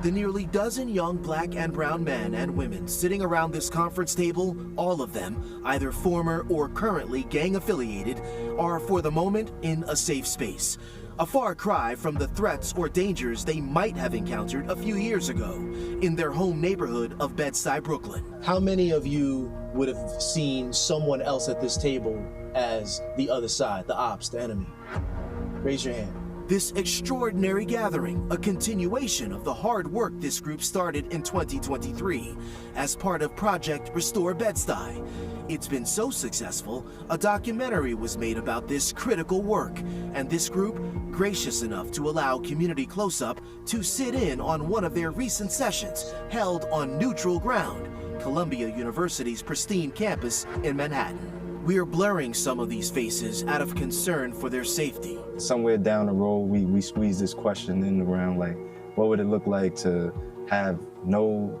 The nearly dozen young black and brown men and women sitting around this conference table, all of them, either former or currently gang affiliated, are for the moment in a safe space. A far cry from the threats or dangers they might have encountered a few years ago in their home neighborhood of Bed-Stuy, Brooklyn. How many of you would have seen someone else at this table as the other side, the ops, the enemy? Raise your hand. This extraordinary gathering, a continuation of the hard work this group started in 2023 as part of Project Restore Bed-Stuy. It's been so successful, a documentary was made about this critical work, and this group gracious enough to allow Community Close-Up to sit in on one of their recent sessions held on neutral ground, Columbia University's pristine campus in Manhattan. We are blurring some of these faces out of concern for their safety. Somewhere down the road, we squeeze this question in around, like, what would it look like to have no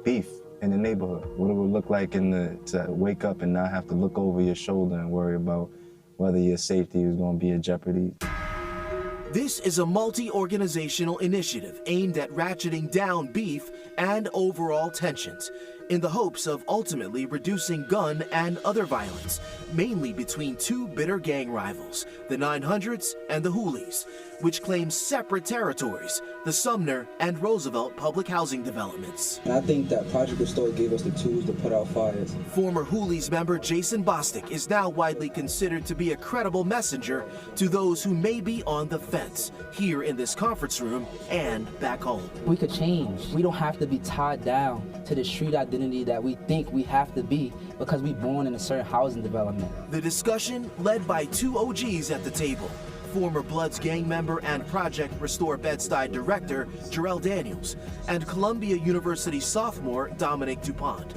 beef in the neighborhood? What it would look like to wake up and not have to look over your shoulder and worry about whether your safety is going to be in jeopardy. This is a multi-organizational initiative aimed at ratcheting down beef and overall tensions in the hopes of ultimately reducing gun and other violence, mainly between two bitter gang rivals, the 900s and the Hoolies, which claim separate territories, the Sumner and Roosevelt public housing developments. And I think that Project Restore gave us the tools to put out fires. Former Hoolies member Jason Bostic is now widely considered to be a credible messenger to those who may be on the fence here in this conference room and back home. We could change. We don't have to be tied down to the street identity that we think we have to be because we're born in a certain housing development. The discussion led by two OGs at the table, former Bloods gang member and Project Restore Bed-Stuy director Jarrell Daniels, and Columbia University sophomore Dominic DuPont.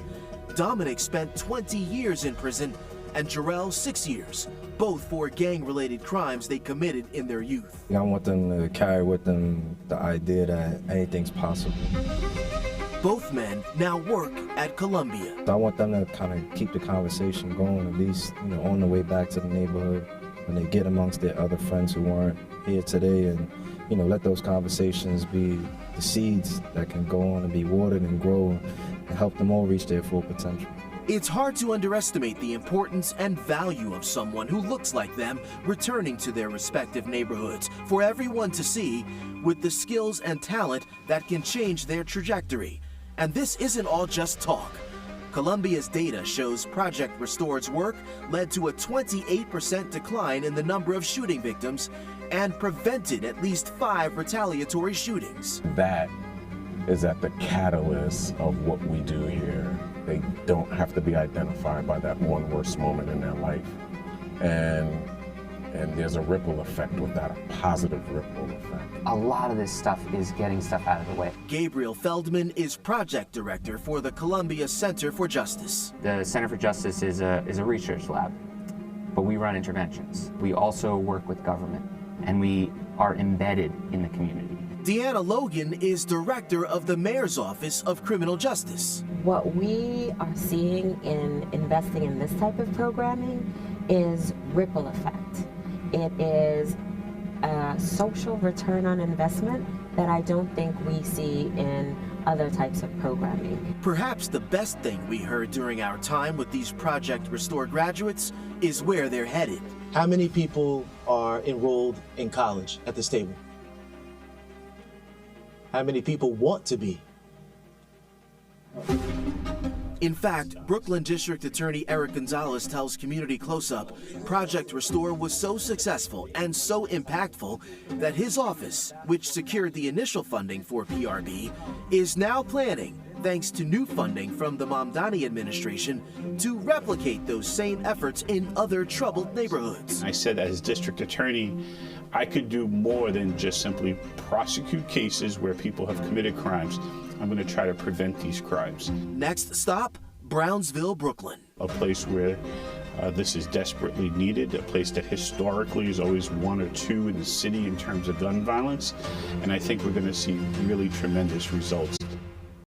Dominic spent 20 years in prison and Jarrell 6 years, both for gang-related crimes they committed in their youth. I want them to carry with them the idea that anything's possible. Both men now work at Columbia. I want them to kind of keep the conversation going, at least, on the way back to the neighborhood, when they get amongst their other friends who aren't here today, and let those conversations be the seeds that can go on and be watered and grow and help them all reach their full potential. It's hard to underestimate the importance and value of someone who looks like them returning to their respective neighborhoods for everyone to see, with the skills and talent that can change their trajectory. And this isn't all just talk. Columbia's data shows Project Restore's work led to a 28% decline in the number of shooting victims and prevented at least 5 retaliatory shootings. That is at the catalyst of what we do here. They don't have to be identified by that one worst moment in their life. And there's a ripple effect with that, a positive ripple effect. A lot of this stuff is getting stuff out of the way. Gabriel Feldman is project director for the Columbia Center for Justice. The Center for Justice is a research lab, but we run interventions. We also work with government, and we are embedded in the community. Deanna Logan is director of the Mayor's Office of Criminal Justice. What we are seeing in investing in this type of programming is ripple effect. It is a social return on investment that I don't think we see in other types of programming. Perhaps the best thing we heard during our time with these Project Restore graduates is where they're headed. How many people are enrolled in college at this table? How many people want to be? In fact, Brooklyn District Attorney Eric Gonzalez tells Community Close-Up Project Restore was so successful and so impactful that his office, which secured the initial funding for PRB, is now planning, thanks to new funding from the Mamdani administration, to replicate those same efforts in other troubled neighborhoods. I said, as district attorney, I could do more than just simply prosecute cases where people have committed crimes. I'm going to try to prevent these crimes. Next stop, Brownsville, Brooklyn. A place where this is desperately needed, a place that historically is always 1 or 2 in the city in terms of gun violence. And I think we're going to see really tremendous results.